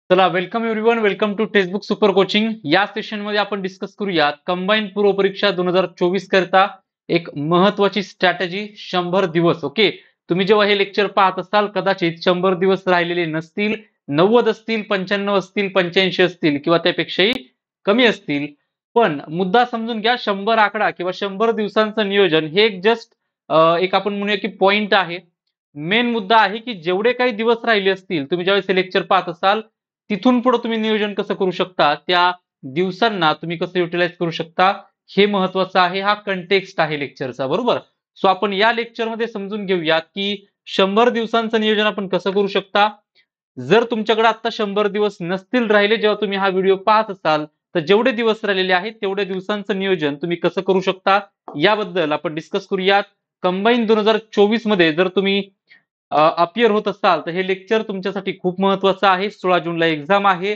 चला welcome everyone, welcome to textbook super coaching. या session मध्ये आपण डिस्कस करूयात कंबाईन पूर्व परीक्षा 2024 करता एक महत्वाची स्ट्रॅटेजी 100 दिवस. ओके, तुम्ही जेव्हा हे लेक्चर पाहत असाल कदाचित 100 दिवस राहिलेले नसतील, 90 असतील, 95 असतील, 85 असतील किंवा त्यापेक्षाही कमी असतील. पण मुद्दा समजून घ्या, 100 आकडा किंवा 100 दिवसांचं नियोजन हे एक जस्ट एक आपण म्हणूया की पॉइंट आहे. मेन मुद्दा आहे की जेवढे काही दिवस राहिले असतील, तुम्ही ज्यावेळेस हे लेक्चर पाहत असाल तिथून पुढे तुम्ही नियोजन कसं करू शकता, त्या दिवसांना तुम्ही कसं युटिलाइज करू शकता, हे महत्वाचं आहे. हा कंटेक्स्ट आहे लेक्चरचा, बरोबर. सो आपण या लेक्चरमध्ये समजून घेऊयात की 100 दिवसांचं नियोजन आपण कसं करू शकता. जर तुमच्याकडे आता 100 दिवस नसतील राहिले जेव्हा तुम्ही हा व्हिडिओ पाहत असाल, तर जेवढे दिवस राहिलेले आहेत तेवढ्या दिवसांचं नियोजन तुम्ही कसं करू शकता याबद्दल आपण डिस्कस करूयात. कंबाईन 2024 मध्ये जर तुम्ही अपियर होत असाल तर हे लेक्चर तुमच्यासाठी खूप महत्वाचं आहे. 16 जूनला एक्झाम आहे.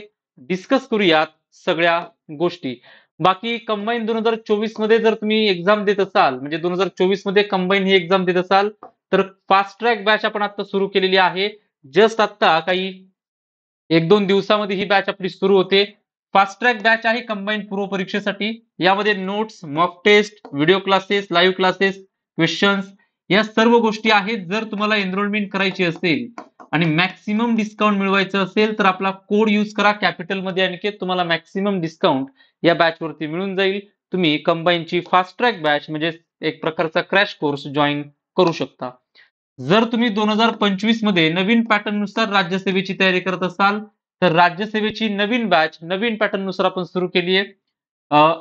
डिस्कस करूयात सगळ्या गोष्टी. बाकी कंबाईन 2024 मध्ये जर तुम्ही एक्झाम देत असाल, म्हणजे 2024 मध्ये कंबाईन ही एक्झाम देत असाल, तर फास्ट ट्रॅक बॅच आपण आता सुरू केलेली आहे. जस्ट आता काही 1-2 दिवसामध्ये ही बॅच आपली सुरू होते. फास्ट ट्रॅक बॅच आहे कंबाईन पूर्व परीक्षेसाठी. यामध्ये notes, mock test, video classes, live classes, questions या सर्व गोष्टी आहेत. जर तुम्हाला एनरोलमेंट करायची असेल आणि मॅक्सिमम डिस्काउंट मिळवायचं असेल तर आपला कोड यूज करा कॅपिटल मध्ये, आणि तुम्हाला मॅक्सिमम डिस्काउंट या बॅच वरती मिळून जाईल. तुम्ही कंबाईनची फास्ट ट्रॅक बॅच म्हणजे एक प्रकारचा क्रॅश कोर्स जॉईन करू शकता. जर तुम्ही 2025 मध्ये नवीन पॅटर्न नुसार राज्यसेवेची तयारी करत असाल तर राज्यसेवेची नवीन बॅच नवीन पॅटर्न नुसार आपण सुरू केली आहे.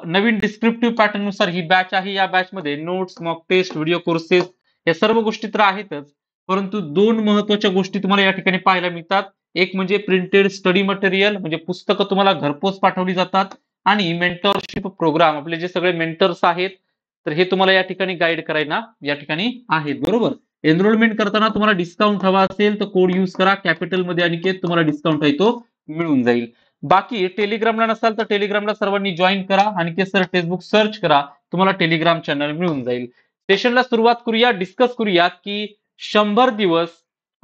नवीन डिस्क्रिप्टिव्ह पॅटर्न नुसार ही बॅच आहे. या बॅच मध्ये notes, mock test, video courses या सर्व गोष्टी तर आहेतच, परंतु दोन महत्वाच्या गोष्टी तुम्हाला या ठिकाणी पाहायला मिळतात. एक म्हणजे प्रिंटेड स्टडी मटेरियल, म्हणजे पुस्तकं तुम्हाला घरपोच पाठवली जातात, आणि मेंटरशिप प्रोग्राम, आपले जे सगळे मेंटर्स आहेत तर हे तुम्हाला या ठिकाणी गाईड करायला या ठिकाणी आहेत, बरोबर. एनरोलमेंट करताना तुम्हाला डिस्काउंट हवा असेल तर कोड यूज करा कॅपिटल मध्ये, आणि तुम्हाला डिस्काउंट आहे तो मिळून जाईल. बाकी टेलिग्रामला नसाल तर टेलिग्रामला सर्वांनी जॉईन करा, आणि सर टेक्स्टबुक सर्च करा, तुम्हाला टेलिग्राम चॅनल मिळून जाईल. सेशनला सुरुवात करूया, डिस्कस करूयात की 100 दिवस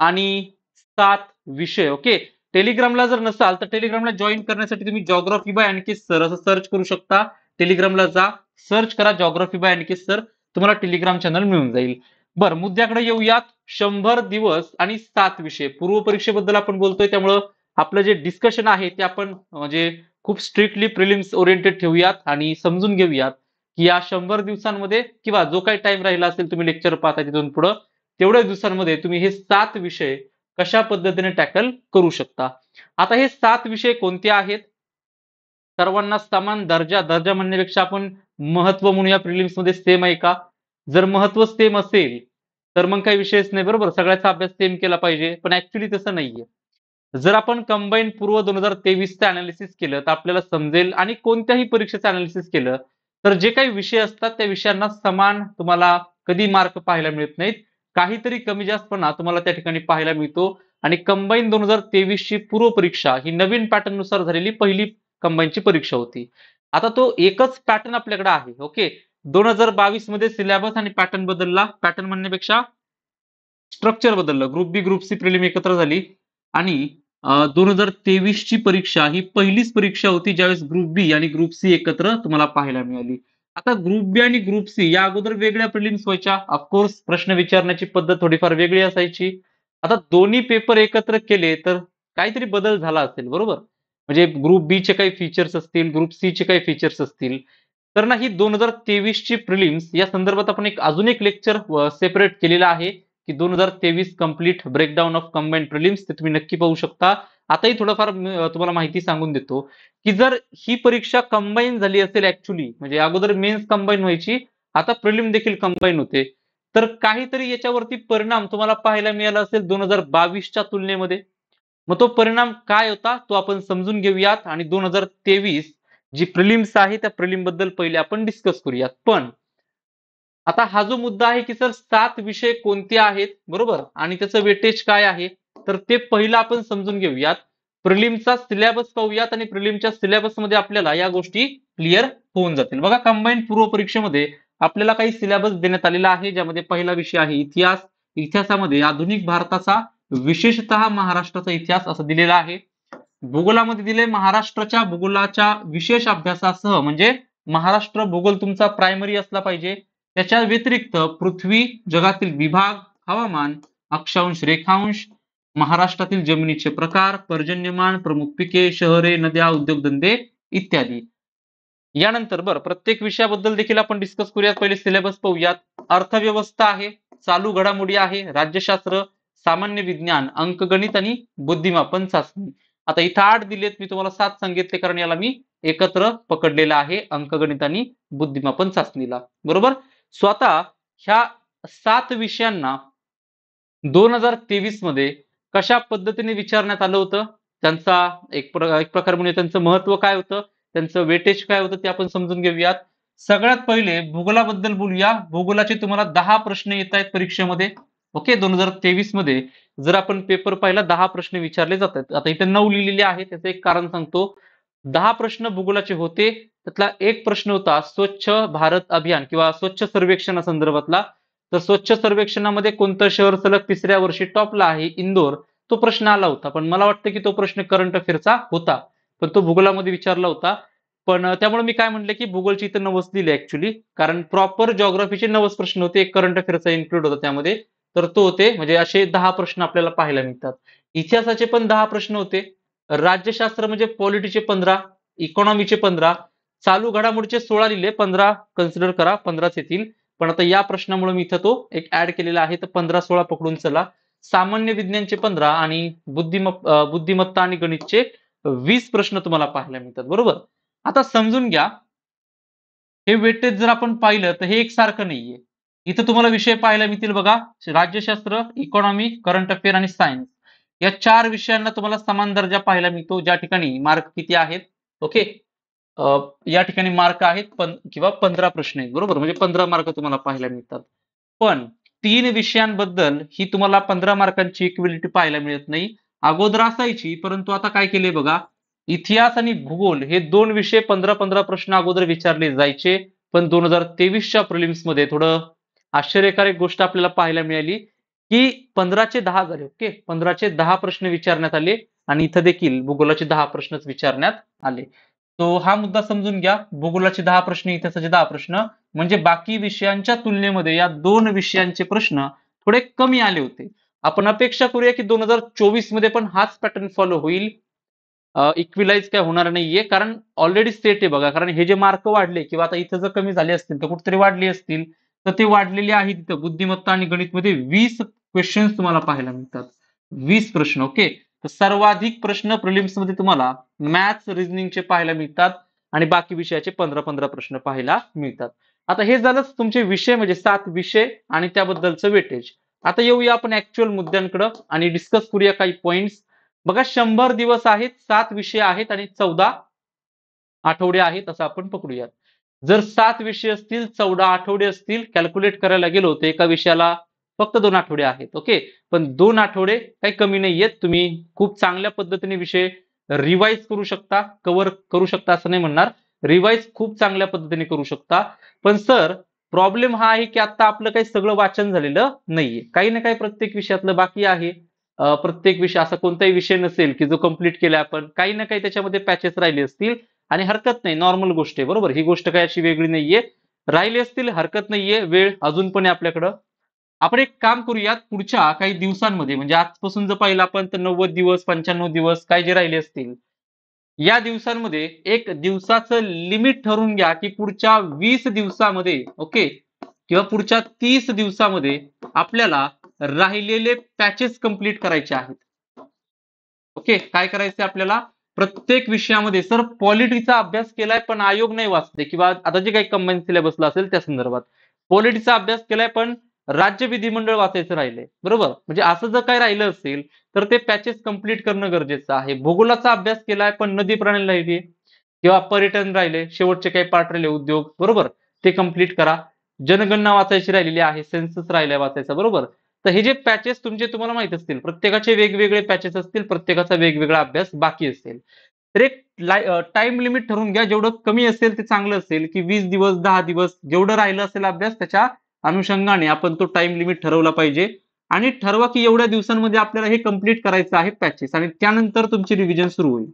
आणि 7 विषय. ओके, टेलिग्रामला जर नसाल तर टेलिग्रामला जॉईन करण्यासाठी तुम्ही जॉग्राफी बाय अनिकेत सर असं सर्च करू शकता. टेलिग्रामला जा, सर्च करा जॉग्राफी बाय अनिकेत सर, तुम्हाला टेलिग्राम चॅनल मिळून जाईल. बर, मुद्द्याकडे येऊयात. 100 दिवस आणि 7 विषय पूर्व परीक्षेबद्दल आपण बोलतोय, त्यामुळं आपलं जे डिस्कशन आहे ते आपण म्हणजे खूप स्ट्रिक्टली प्रिलिम्स ओरिएंटेड ठेवूयात आणि समजून घेऊयात की या 100 दिवसांमध्ये किंवा जो काही टाइम राहिला असेल तुम्ही लेक्चर पाहता तिथून पुढे, तेवढ्या दिवसांमध्ये तुम्ही हे 7 विषय कशा पद्धतीने टॅकल करू शकता. आता हे 7 विषय कोणते आहेत? सर्वांना समान दर्जा, दर्जा म्हणण्यापेक्षा आपण महत्व म्हणूया, प्रिलिम्स मध्ये सेम आहे का? जर महत्व सेम असेल तर मग काही विषयच नाही, बरोबर. सगळ्याचा अभ्यास सेम केला पाहिजे, पण ऍक्च्युली तसं नाहीये. जर आपण कंबाईन पूर्व 2023 चं अनालिसिस केलं तर आपल्याला समजेल, आणि कोणत्याही परीक्षेचं अनालिसिस केलं तर जे काही विषय असतात त्या विषयांना समान तुम्हाला कधी मार्क पाहायला मिळत नाहीत. काहीतरी कमी जास्तपणा तुम्हाला त्या ठिकाणी पाहायला मिळतो. आणि कंबाईन 2023 ची पूर्व परीक्षा ही नवीन पॅटर्न नुसार झालेली पहिली कंबाईनची परीक्षा होती. आता तो एकच पॅटर्न आपल्याकडे आहे. ओके, 2022 मध्ये सिलेबस आणि पॅटर्न बदलला. पॅटर्न म्हणण्यापेक्षा स्ट्रक्चर बदललं. ग्रुप बी, ग्रुप सी प्रिलिम एकत्र झाली, आणि 2023 ची परीक्षा ही पहिलीच परीक्षा होती ज्यावेळेस ग्रुप बी आणि ग्रुप सी एकत्र तुम्हाला पाहायला मिळाली. आता ग्रुप बी आणि ग्रुप सी या अगोदर वेगळ्या प्रिलिम्स व्हायच्या. ऑफकोर्स प्रश्न विचारण्याची पद्धत थोडीफार वेगळी असायची. आता दोन्ही पेपर एकत्र केले तर काहीतरी बदल झाला असेल, बरोबर. म्हणजे ग्रुप बी चे काही फीचर्स असतील, ग्रुप सी चे काही फीचर्स असतील. तर ना ही 2023 ची प्रिलिम्स या संदर्भात आपण अजून एक लेक्चर सेपरेट केलेलं आहे की 2023 कंप्लीट ब्रेकडाऊन ऑफ कंबाईन्ड प्रिलिम्स, ते तुम्ही नक्की पाहू शकता. आताही थोडंफार तुम्हाला माहिती सांगून देतो की जर ही परीक्षा कंबाईन झाली असेल, ऍक्च्युली म्हणजे अगोदर मेन्स कंबाईन व्हायची, आता प्रिलिम देखील कंबाईन होते, तर काहीतरी याच्यावरती परिणाम तुम्हाला पाहायला मिळाला असेल 2022च्या तुलनेमध्ये. मग तो परिणाम काय होता तो आपण समजून घेऊयात, आणि 2023 जी प्रिलिम्स आहे त्या प्रिलिम बद्दल पहिले आपण डिस्कस करूयात. पण आता हा जो मुद्दा आहे की सर 7 विषय कोणते आहेत, बरोबर, आणि त्याचं वेटेज काय आहे, तर ते पहिलं आपण समजून घेऊयात. प्रिलिमचा सिलेबस पाहूयात, आणि प्रिलिमच्या सिलेबस मध्ये आपल्याला या गोष्टी क्लिअर होऊन जातील. बघा, कंबाईन पूर्व परीक्षेमध्ये आपल्याला काही सिलेबस देण्यात आलेला आहे, ज्यामध्ये पहिला विषय आहे इतिहास. इतिहासामध्ये आधुनिक भारताचा, विशेषतः महाराष्ट्राचा इतिहास असं दिलेला आहे. भूगोलामध्ये दिले महाराष्ट्राच्या भूगोलाच्या विशेष अभ्यासासह, म्हणजे महाराष्ट्र भूगोल तुमचा प्रायमरी असला पाहिजे. त्याच्या व्यतिरिक्त पृथ्वी, जगातील विभाग, हवामान, अक्षांश, रेखांश, महाराष्ट्रातील जमिनीचे प्रकार, पर्जन्यमान, प्रमुख पिके, शहरे, नद्या, उद्योगधंदे इत्यादी. यानंतर प्रत्येक विषयाबद्दल देखील आपण डिस्कस करूयात. पहिले सिलेबस पाहूयात. अर्थव्यवस्था आहे, चालू घडामोडी आहे, राज्यशास्त्र, सामान्य विज्ञान, अंकगणित आणि बुद्धिमापन चाचणी. आता इथं 8 दिलेत, मी तुम्हाला 7 सांगितले कारण याला मी एकत्र पकडलेलं आहे अंकगणित आणि बुद्धिमापन चाचणीला. बरोबर. सो आता ह्या 7 विषयांना 2023 मध्ये कशा पद्धतीने विचारण्यात आलं होतं, त्यांचा एक प्रकार म्हणजे त्यांचं महत्व काय होतं, त्यांचं वेटेज काय होतं ते आपण समजून घेऊयात. सगळ्यात पहिले भूगोलाबद्दल बोलूया. भूगोलाचे तुम्हाला 10 प्रश्न येत आहेत परीक्षेमध्ये. ओके. 2023 मध्ये जर आपण पेपर पाहिला 10 प्रश्न विचारले जातात. आता इथे 9 लिहिलेले आहेत, त्याचं एक कारण सांगतो. 10 प्रश्न भूगोलाचे होते. त्यातला एक प्रश्न होता स्वच्छ भारत अभियान किंवा स्वच्छ सर्वेक्षणासंदर्भातला. तर स्वच्छ सर्वेक्षणामध्ये कोणतं शहर सलग 3ऱ्या वर्षी टॉपला आहे, इंदोर. तो प्रश्न आला होता, पण मला वाटतं की तो प्रश्न करंट अफेअरचा होता, पण तो भूगोलामध्ये विचारला होता. पण त्यामुळे मी काय म्हटलं की भूगोलची इथं 90 दिली ऍक्च्युली, कारण प्रॉपर जॉग्राफीचे 90 प्रश्न होते, एक करंट अफेअरचा इन्क्लूड होता त्यामध्ये. तर तो होते, म्हणजे असे 10 प्रश्न आपल्याला पाहायला मिळतात. इतिहासाचे पण 10 प्रश्न होते. राज्यशास्त्र म्हणजे पॉलिटीचे 15, इकॉनॉमीचे 15, चालू घडामोडीचे 16 लिहिले, 15 कन्सिडर करा, 15च येतील. पण आता या प्रश्नामुळे मी इथं तो एक ऍड केलेला आहे, तर 15-16 पकडून चला. सामान्य विज्ञानचे 15 आणि बुद्धिमत्ता आणि गणितचे 20 प्रश्न तुम्हाला पाहायला मिळतात. बरोबर. आता समजून घ्या, हे वेटेज जर आपण पाहिलं तर हे एकसारखं नाहीये. इथं तुम्हाला विषय पाहायला मिळतील बघा, राज्यशास्त्र, इकॉनॉमी, करंट अफेअर आणि सायन्स. या 4 विषयांना तुम्हाला समान दर्जा पाहायला मिळतो, ज्या ठिकाणी मार्क किती आहेत. ओके. या ठिकाणी मार्क आहेत किंवा 15 प्रश्न आहेत. बरोबर. म्हणजे 15 मार्क तुम्हाला पाहायला मिळतात. पण 3 विषयांबद्दल ही तुम्हाला 15 मार्कांची इक्विलिटी पाहायला मिळत नाही. अगोदर असायची, परंतु आता काय केले बघा, इतिहास आणि भूगोल हे 2 विषय 15-15 प्रश्न अगोदर विचारले जायचे. पण 2023च्या प्रिलिम्स मध्ये थोडं आश्चर्यकारक गोष्ट आपल्याला पाहायला मिळाली की 15चे 10 झाले. ओके. 15चे 10 प्रश्न विचारण्यात आले आणि इथं देखील भूगोलाचे 10 प्रश्नच विचारण्यात आले. तो हा मुद्दा समजून घ्या. भूगोलाचे 10 प्रश्न, इतिहासाचे 10 प्रश्न, म्हणजे बाकी विषयांच्या तुलनेमध्ये या 2 विषयांचे प्रश्न थोडे कमी आले होते. आपण अपेक्षा करूया की 2024 मध्ये पण हाच पॅटर्न फॉलो होईल. इक्विलाइज काय होणार नाहीये, कारण ऑलरेडी स्टेट आहे बघा. कारण हे जे मार्क वाढले किंवा आता इथं जर कमी झाले असतील तर कुठेतरी वाढले असतील, तर ते वाढलेले आहेत. तिथं बुद्धिमत्ता आणि गणित मध्ये 20 क्वेश्चन्स तुम्हाला पाहायला मिळतात. 20 प्रश्न. ओके. तर सर्वाधिक प्रश्न प्रिलिम्स मध्ये तुम्हाला मॅथ्स, रिझनिंगचे पाहायला मिळतात आणि बाकी विषयाचे 15-15 प्रश्न पाहायला मिळतात. आता हे झालंच तुमचे विषय, म्हणजे 7 विषय आणि त्याबद्दलचं वेटेज. आता येऊया आपण ऍक्च्युअल मुद्द्यांकडे आणि डिस्कस करूया काही पॉइंट्स. बघा, 100 दिवस आहेत, 7 विषय आहेत आणि 14 आठवडे आहेत असं आपण पकडूयात. जर 7 विषय असतील, 14 आठवडे असतील, कॅल्क्युलेट करायला गेलो तर एका विषयाला फक्त 2 आठवडे आहेत. ओके. पण 2 आठवडे काही कमी नाहीयेत. तुम्ही खूप चांगल्या पद्धतीने विषय रिवाइज करू शकता, कव्हर करू शकता असं नाही म्हणणार, रिवाइज खूप चांगल्या पद्धतीने करू शकता. पण सर, प्रॉब्लेम हा आहे की आता आपलं काही सगळं वाचन झालेलं नाहीये, काही ना काही प्रत्येक विषयातलं बाकी आहे. प्रत्येक विषय, असा कोणताही विषय नसेल की जो कंप्लीट केला आपण, काही ना काही त्याच्यामध्ये पॅचेस राहिले असतील आणि हरकत नाही, नॉर्मल गोष्ट आहे. बरोबर. ही गोष्ट काही अशी वेगळी नाहीये. राहिले असतील हरकत नाहीये, वेळ अजून पण आहे आपल्याकडं. आपण एक काम करूयात, पुढच्या काही दिवसांमध्ये, म्हणजे आजपासून जर पाहिलं आपण तर 90 दिवस, 95 दिवस काय जे राहिले असतील, या दिवसांमध्ये एक दिवसाचं लिमिट ठरवून घ्या की पुढच्या 20 दिवसामध्ये, ओके, किंवा पुढच्या 30 दिवसामध्ये आपल्याला राहिलेले पॅचेस कंप्लीट करायचे आहेत. ओके. काय करायचे आपल्याला, प्रत्येक विषयामध्ये. सर, पॉलिटीचा अभ्यास केलाय पण आयोग नाही वाचते, किंवा आता जे काही कंबाईन सिलेबसला असेल त्या संदर्भात पॉलिटीचा अभ्यास केलाय पण राज्य विधिमंडळ वाचायचं राहिलंय. बरोबर. म्हणजे असं जर काही राहिलं असेल तर ते पॅचेस कंप्लीट करणं गरजेचं आहे. भूगोलाचा अभ्यास केलाय पण नदी प्रणाली राहिली किंवा पर्यटन राहिले, शेवटचे काही पार्ट राहिले, उद्योग. बरोबर. ते कंप्लीट करा. जनगणना वाचायची राहिलेली आहे, सेन्सस राहिलाय वाचायचा. बरोबर. तर हे जे पॅचेस तुमचे तुम्हाला माहित असतील, प्रत्येकाचे वेगवेगळे पॅचेस असतील, प्रत्येकाचा वेगवेगळा अभ्यास बाकी असेल. तर एक टाइम लिमिट ठरवून घ्या, जेवढं कमी असेल ते चांगलं असेल, की 20 दिवस, 10 दिवस, जेवढं राहिलं असेल अभ्यास त्याच्या अनुषंगाने आपण तो टाइम लिमिट ठरवला पाहिजे. आणि ठरवा की एवढ्या दिवसांमध्ये आपल्याला हे कंप्लीट करायचं आहे पॅचेस आणि त्यानंतर तुमची रिव्हिजन सुरू होईल.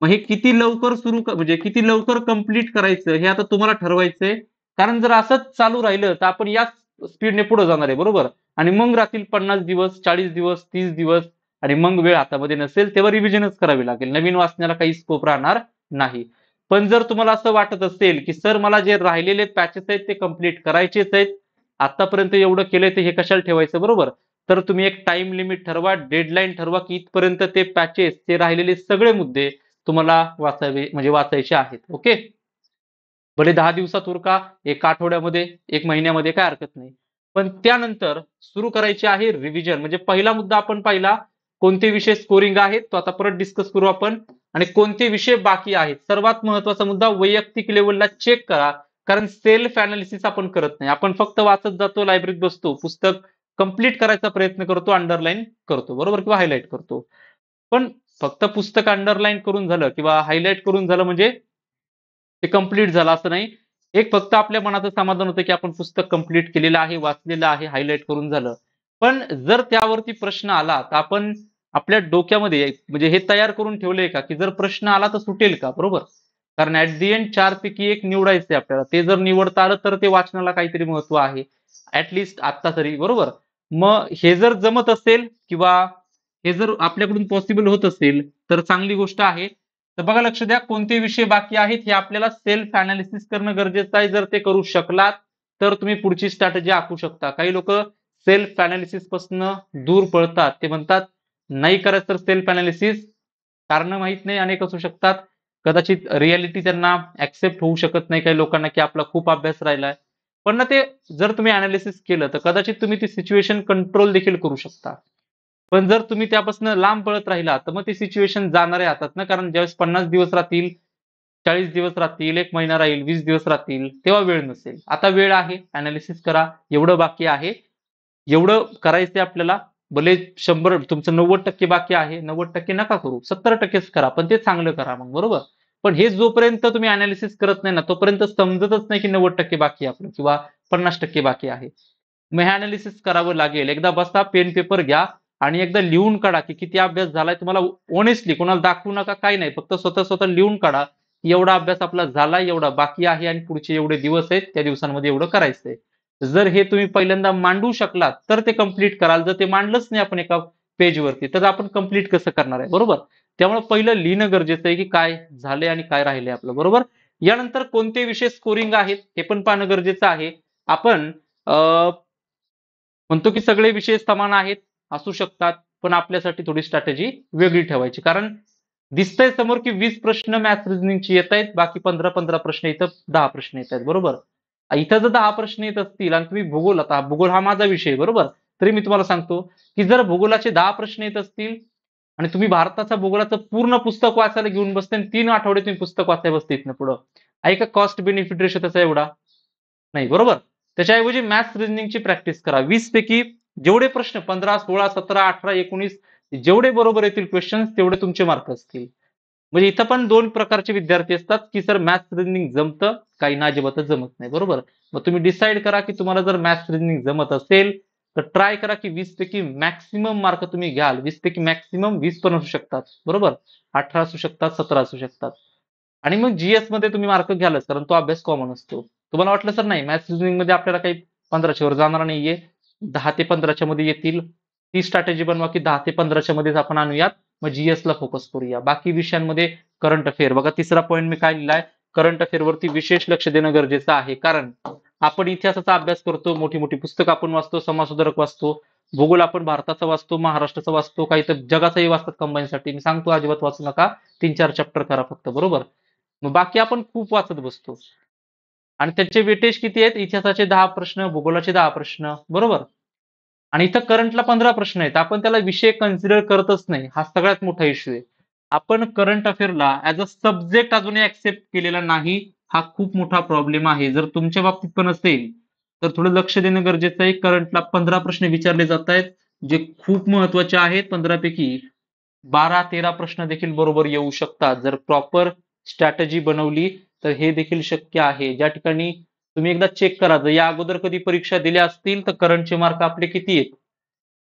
मग हे किती लवकर म्हणजे किती लवकर कंप्लीट करायचं हे आता तुम्हाला ठरवायचंय. कारण जर असंच चालू राहिलं तर आपण याच स्पीडने पुढे जाणार आहे, बरोबर? आणि मग राहतील 50 दिवस, 40 दिवस, 30 दिवस आणि मग वेळ हातामध्ये नसेल तेव्हा रिव्हिजनच करावी लागेल. नवीन वाचण्याला काही स्कोप राहणार नाही. पण जर तुम्हाला असं वाटत असेल की सर मला जे राहिलेले पॅचेस आहेत ते कंप्लीट करायचेच आहेत, आतापर्यंत एवढं केलंय ते हे कशाला ठेवायचं, बरोबर? तर तुम्ही एक टाइम लिमिट ठरवा, डेडलाईन ठरवा की इथपर्यंत ते पॅचेस, ते राहिलेले सगळे मुद्दे तुम्हाला वाचायचे आहेत. ओके, भले 10 दिवसात उरका, 1 आठवड्यामध्ये, 1 महिन्यामध्ये, काय हरकत नाही. पण त्यानंतर सुरू करायची आहे रिव्हिजन. म्हणजे पहिला मुद्दा आपण पाहिला, कोणते विषय स्कोरिंग आहेत तो आता परत डिस्कस करू आपण, आणि कोणते विषय बाकी आहेत. सर्वात महत्वाचा मुद्दा, वैयक्तिक लेवलला चेक करा. कारण सेल्फ अनालिसिस आपण करत नाही, आपण फक्त वाचत जातो, लायब्ररीत बसतो, पुस्तक कंप्लीट करायचा प्रयत्न करतो, अंडरलाईन करतो, बरोबर, किंवा हायलाईट करतो. पण फक्त पुस्तक अंडरलाईन करून झालं किंवा हायलाईट करून झालं म्हणजे ते कंप्लीट झालं असं नाही. एक फक्त आपल्या मनाचं समाधान होतं की आपण पुस्तक कंप्लीट केलेलं आहे, वाचलेलं आहे, हायलाईट करून झालं. पण जर त्यावरती प्रश्न आला तर आपण आपल्या डोक्यामध्ये म्हणजे हे तयार करून ठेवलंय का की जर प्रश्न आला तर सुटेल का, बरोबर? कारण ऍट दी एंड 4 पैकी 1 निवडायचंय आपल्याला. ते जर निवडता आलं तर ते वाचनाला काहीतरी महत्व आहे, ऍटलिस्ट आता तरी, बरोबर? मग हे जर जमत असेल किंवा हे जर आपल्याकडून पॉसिबल होत असेल तर चांगली गोष्ट आहे. तर बघा, लक्ष द्या, कोणते विषय बाकी आहेत हे आपल्याला सेल्फ अनालिसिस करणं गरजेचं आहे. जर ते करू शकलात तर तुम्ही पुढची स्ट्रॅटेजी आखू शकता. काही लोक सेल्फ अनालिसिस पासून दूर पळतात, ते म्हणतात नाही करायचं तर सेल्फ अनालिसिस. कारण माहित नाही, अनेक असू शकतात. कदाचित रियालिटी त्यांना ऍक्सेप्ट होऊ शकत नाही काही लोकांना की आपला खूप अभ्यास राहिलाय. पण ना ते जर तुम्ही अनालिसिस केलं तर कदाचित तुम्ही ती सिच्युएशन कंट्रोल देखील करू शकता. पण जर तुम्ही त्यापासून लांब पळत राहिला तर मग ती सिच्युएशन जाणार आहे हातात ना. कारण ज्यावेळेस 50 दिवस राहतील, 40 दिवस राहतील, 1 महिना राहील, 20 दिवस राहतील, तेव्हा वेळ नसेल. आता वेळ आहे, अनालिसिस करा. एवढं बाकी आहे, एवढं करायचंय आपल्याला. भले 100 तुमचं 90% बाकी आहे, 90% नका करू, 70%च करा, पण ते चांगलं करा मग, बरोबर? पण हे जोपर्यंत तुम्ही अनालिसिस करत नाही ना तोपर्यंत समजतच नाही की 90% बाकी आहे आपलं किंवा 50% बाकी आहे. मग हे अनालिसिस करावं लागेल. एकदा बसा, पेन पेपर घ्या आणि एकदा लिहून काढा की किती अभ्यास झालाय. तुम्हाला ऑनेस्टली कोणाला दाखवू नका, काही नाही, फक्त स्वतः स्वतः लिहून काढा की एवढा अभ्यास आपला झालाय, एवढा बाकी आहे आणि पुढचे एवढे दिवस आहेत, त्या दिवसांमध्ये एवढं करायचंय. जर हे तुम्ही पहिल्यांदा मांडू शकलात तर ते कंप्लीट कराल. जर ते मांडलंच नाही आपण एका पेजवरती तर आपण कंप्लीट कसं करणार आहे, बरोबर? त्यामुळे पहिलं लिहिणं गरजेचं आहे की काय झालंय आणि काय राहिलंय आपलं, बरोबर? यानंतर कोणते विषय स्कोरिंग आहेत हे पण पाहणं गरजेचं आहे. आपण म्हणतो की सगळे विषय समान आहेत, असू शकतात, पण आपल्यासाठी थोडी स्ट्रॅटेजी वेगळी ठेवायची. कारण दिसतंय समोर की 20 प्रश्न मॅथ्स रिझनिंगची येत आहेत, बाकी 15-15 प्रश्न, इथं 10 प्रश्न येत आहेत, बरोबर? इथं जर 10 प्रश्न येत असतील आणि तुम्ही भूगोल, आता भूगोल हा माझा विषय आहे, बरोबर? तरी मी तुम्हाला सांगतो की जर भूगोलाचे 10 प्रश्न येत असतील आणि तुम्ही भारताचा भूगोलाचं पूर्ण पुस्तक वाचायला घेऊन बसते आणि 3 आठवडे तुम्ही पुस्तक वाचायला बसते इथनं पुढं, आहे का कॉस्ट बेनिफिट रेशो त्याचा एवढा? नाही, बरोबर? त्याच्याऐवजी मॅथ्स रिझनिंगची प्रॅक्टिस करा. 20 पैकी जेवढे प्रश्न 15, 16, 17, 18, 19 जेवढे बरोबर येतील क्वेश्चन्स तेवढे तुमचे मार्क असतील. म्हणजे इथं पण 2 प्रकारचे विद्यार्थी असतात की सर मॅथ्स रिझनिंग जमतं, काहींना अजिबातच जमत नाही, बरोबर? मग तुम्ही डिसाईड करा की तुम्हाला जर मॅथ्स रिझनिंग जमत असेल तर ट्राय करा की 20 पैकी मॅक्सिमम मार्क तुम्ही घ्याल. 20 पैकी मॅक्सिमम 20 पण असू शकतात, बरोबर? 18 असू शकतात, 17 असू शकतात. आणि मग जीएस मध्ये तुम्ही मार्क घ्यालच, कारण तो अभ्यास कॉमन असतो. तुम्हाला वाटलं सर नाही मॅथ्स रिझनिंग मध्ये आपल्याला काही 15च्या वर जाणार नाहीये, 10 ते 15च्या मध्ये येतील, ती स्ट्रॅटेजी बनवा की 10 ते 15च्या मध्येच आपण आणूयात. मग जीएस ला फोकस करूया. बाकी विषयांमध्ये करंट अफेअर, बघा तिसरा पॉईंट मी काय लिहिलाय, करंट अफेअर वरती विशेष लक्ष देणं गरजेचं आहे. कारण आपण इतिहासाचा अभ्यास करतो, मोठी मोठी पुस्तकं आपण वाचतो, समाजसुधारक वाचतो, भूगोल आपण भारताचा वाचतो, महाराष्ट्राचा वाचतो, काही तर जगाचाही वाचतात कंबाईनसाठी. मी सांगतो अजिबात वाचू नका, 3-4 चॅप्टर करा फक्त, बरोबर? मग बाकी आपण खूप वाचत बसतो आणि त्याचे वेटेज किती आहेत? इतिहासाचे 10 प्रश्न, भूगोलाचे 10 प्रश्न, बरोबर? आणि इथं करंटला 15 प्रश्न आहेत. आपण त्याला विषय कन्सिडर करतच नाही, हा सगळ्यात मोठा इश्यू आहे. आपण करंट अफेअरला ऍज अ सब्जेक्ट अजूनही ऍक्सेप्ट केलेला नाही, हा खूप मोठा प्रॉब्लेम आहे. जर तुमच्या बाबतीत पण असेल तर थोडं लक्ष देणं गरजेचं आहे. करंटला 15 प्रश्न विचारले जात आहेत, जे खूप महत्वाचे आहेत. 15 पैकी 12-13 प्रश्न देखील बरोबर येऊ शकतात जर प्रॉपर स्ट्रॅटेजी बनवली तर हे देखील शक्य आहे. ज्या ठिकाणी तुम्ही एकदा चेक करा, जर या अगोदर कधी परीक्षा दिल्या असतील तर करंटचे मार्क आपले किती आहेत?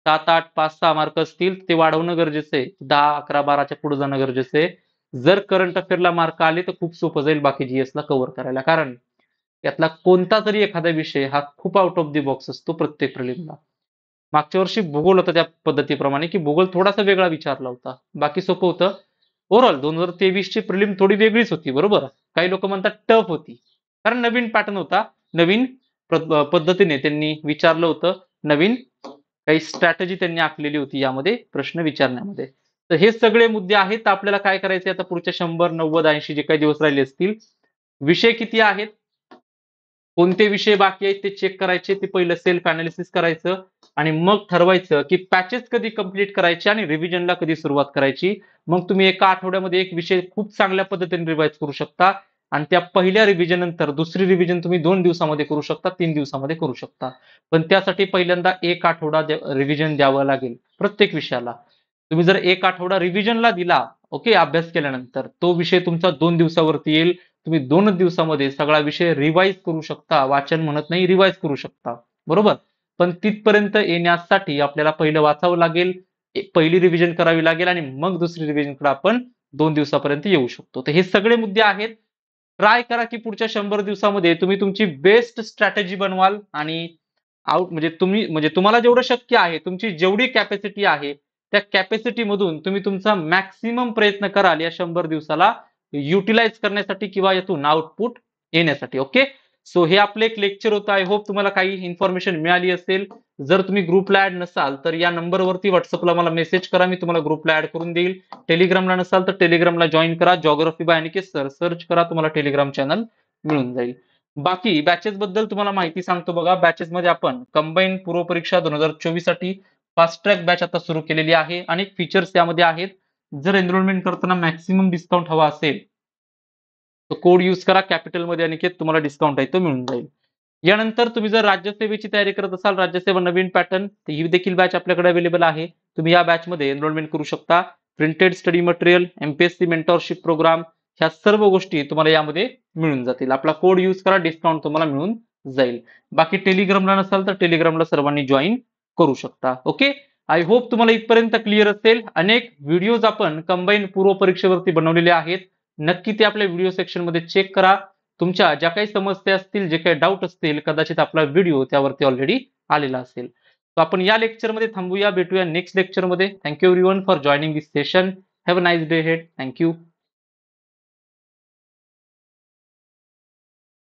7, 8, 5, 6 मार्क असतील ते वाढवणं गरजेचं आहे. 10, 11, 12च्या पुढे जाणं गरजेचं आहे. जर करंट अफेअरला मार्क आले तर खूप सोपं जाईल बाकी जीएसला कव्हर करायला. कारण यातला कोणता तरी एखादा विषय हा खूप आउट ऑफ द बॉक्स असतो प्रत्येक प्रिलिमला. मागच्या वर्षी भूगोल होता त्या पद्धतीप्रमाणे की भूगोल थोडासा वेगळा विचारला होता. बाकी सोपं होतं. ओव्हरऑल 2023 ची प्रिलिम थोडी वेगळीच होती बरोबर. काही लोक म्हणतात टफ होती. कारण नवीन पॅटर्न होता. नवीन पद्धतीने त्यांनी विचारलं होतं. नवीन काही स्ट्रॅटेजी त्यांनी आखलेली होती यामध्ये प्रश्न विचारण्यामध्ये. तर हे सगळे मुद्दे आहेत. आपल्याला काय करायचे आता पुढच्या 100, 90, 80 जे काही दिवस राहिले असतील. विषय किती आहेत? कोणते विषय बाकी आहेत ते चेक करायचे. ते पहिलं सेल्फ अनालिसिस करायचं आणि मग ठरवायचं की पॅचेस कधी कंप्लीट करायचे आणि रिव्हिजनला कधी सुरुवात करायची. मग तुम्ही एका आठवड्यामध्ये एक विषय खूप चांगल्या पद्धतीने रिवाइज करू शकता आणि त्या पहिल्या रिव्हिजन नंतर दुसरी रिव्हिजन तुम्ही 2 दिवसामध्ये करू शकता, 3 दिवसामध्ये करू शकता. पण त्यासाठी पहिल्यांदा एक आठवडा रिव्हिजन द्यावं लागेल प्रत्येक विषयाला. तुम्ही जर एक आठवडा रिव्हिजनला दिला, ओके, अभ्यास केल्यानंतर तो विषय तुमचा 2 दिवसावरती येईल. तुम्ही 2 दिवसामध्ये सगळा विषय रिवाइज करू शकता. वाचन म्हणत नाही, रिवाइज करू शकता. बरोबर. पण तिथपर्यंत येण्यासाठी आपल्याला पहिलं वाचावं लागेल, पहिली रिव्हिजन करावी लागेल आणि मग दुसरी रिव्हिजनकडे आपण 2 दिवसापर्यंत येऊ शकतो. तर हे सगळे मुद्दे आहेत. ट्राय करा की पुढच्या 100 दिवसामध्ये तुम्ही तुमची बेस्ट स्ट्रॅटेजी बनवाल आणि म्हणजे तुम्हाला जेवढं शक्य आहे, तुमची जेवढी कॅपॅसिटी आहे, त्या कॅपॅसिटी मधून तुम्ही तुमचा मॅक्सिमम प्रयत्न कराल या 100 दिवसाला युटिलाइज करण्यासाठी किंवा यातून आउटपुट येण्यासाठी. ओके. सो हे आपलं एक लेक्चर होतं. आय होप तुम्हाला काही इन्फॉर्मेशन मिळाली असेल. जर तुम्ही ग्रुपला ऍड नसाल तर या नंबरवरती व्हॉट्सअपला मला मेसेज करा. मी तुम्हाला ग्रुपला ऍड करून देईल. टेलिग्रामला नसाल तर टेलिग्रामला जॉईन करा. Geography by Aniket sir search करा. तुम्हाला टेलिग्राम चॅनल मिळून जाईल. बाकी बॅचेस बद्दल तुम्हाला माहिती सांगतो बघा. बॅचेस मध्ये आपण कंबाईन पूर्व परीक्षा 2024 साठी फास्ट ट्रॅक बॅच आता सुरू केलेली आहे. अनेक फीचर्स यामध्ये आहेत. जर एनरोलमेंट करताना मॅक्सिमम डिस्काउंट हवा असेल तर कोड यूज करा कॅपिटलमध्ये अनिकेत, तुम्हाला डिस्काउंट आहे तो मिळून जाईल. यानंतर तुम्ही जर राज्यसेवेची तयारी करत असाल, राज्यसेवा नवीन पॅटर्न, ही देखील बॅच आपल्याकडे अवेलेबल आहे. तुम्ही या बॅच मध्ये एनरोलमेंट करू शकता. Printed study material, MPSC mentorship programme, ह्या सर्व गोष्टी तुम्हाला यामध्ये मिळून जातील. आपला कोड यूज करा, डिस्काउंट तुम्हाला मिळून जाईल. बाकी टेलिग्रामला नसाल तर टेलिग्रामला सर्वांनी जॉईन करू शकता. ओके. आय होप तुम्हाला इथपर्यंत क्लिअर असेल. अनेक व्हिडिओज आपण कंबाईन पूर्व परीक्षेवरती बनवलेले आहेत. नक्की ते आपल्या व्हिडिओ सेक्शन मध्ये चेक करा. तुमच्या ज्या काही समस्या असतील, जे काही डाऊट असतील, कदाचित आपला व्हिडिओ त्यावरती ऑलरेडी आलेला असेल. तर आपण या लेक्चरमध्ये थांबूया. भेटूया नेक्स्ट लेक्चरमध्ये. Thank you everyone for joining this session. Have a nice day head. Thank you.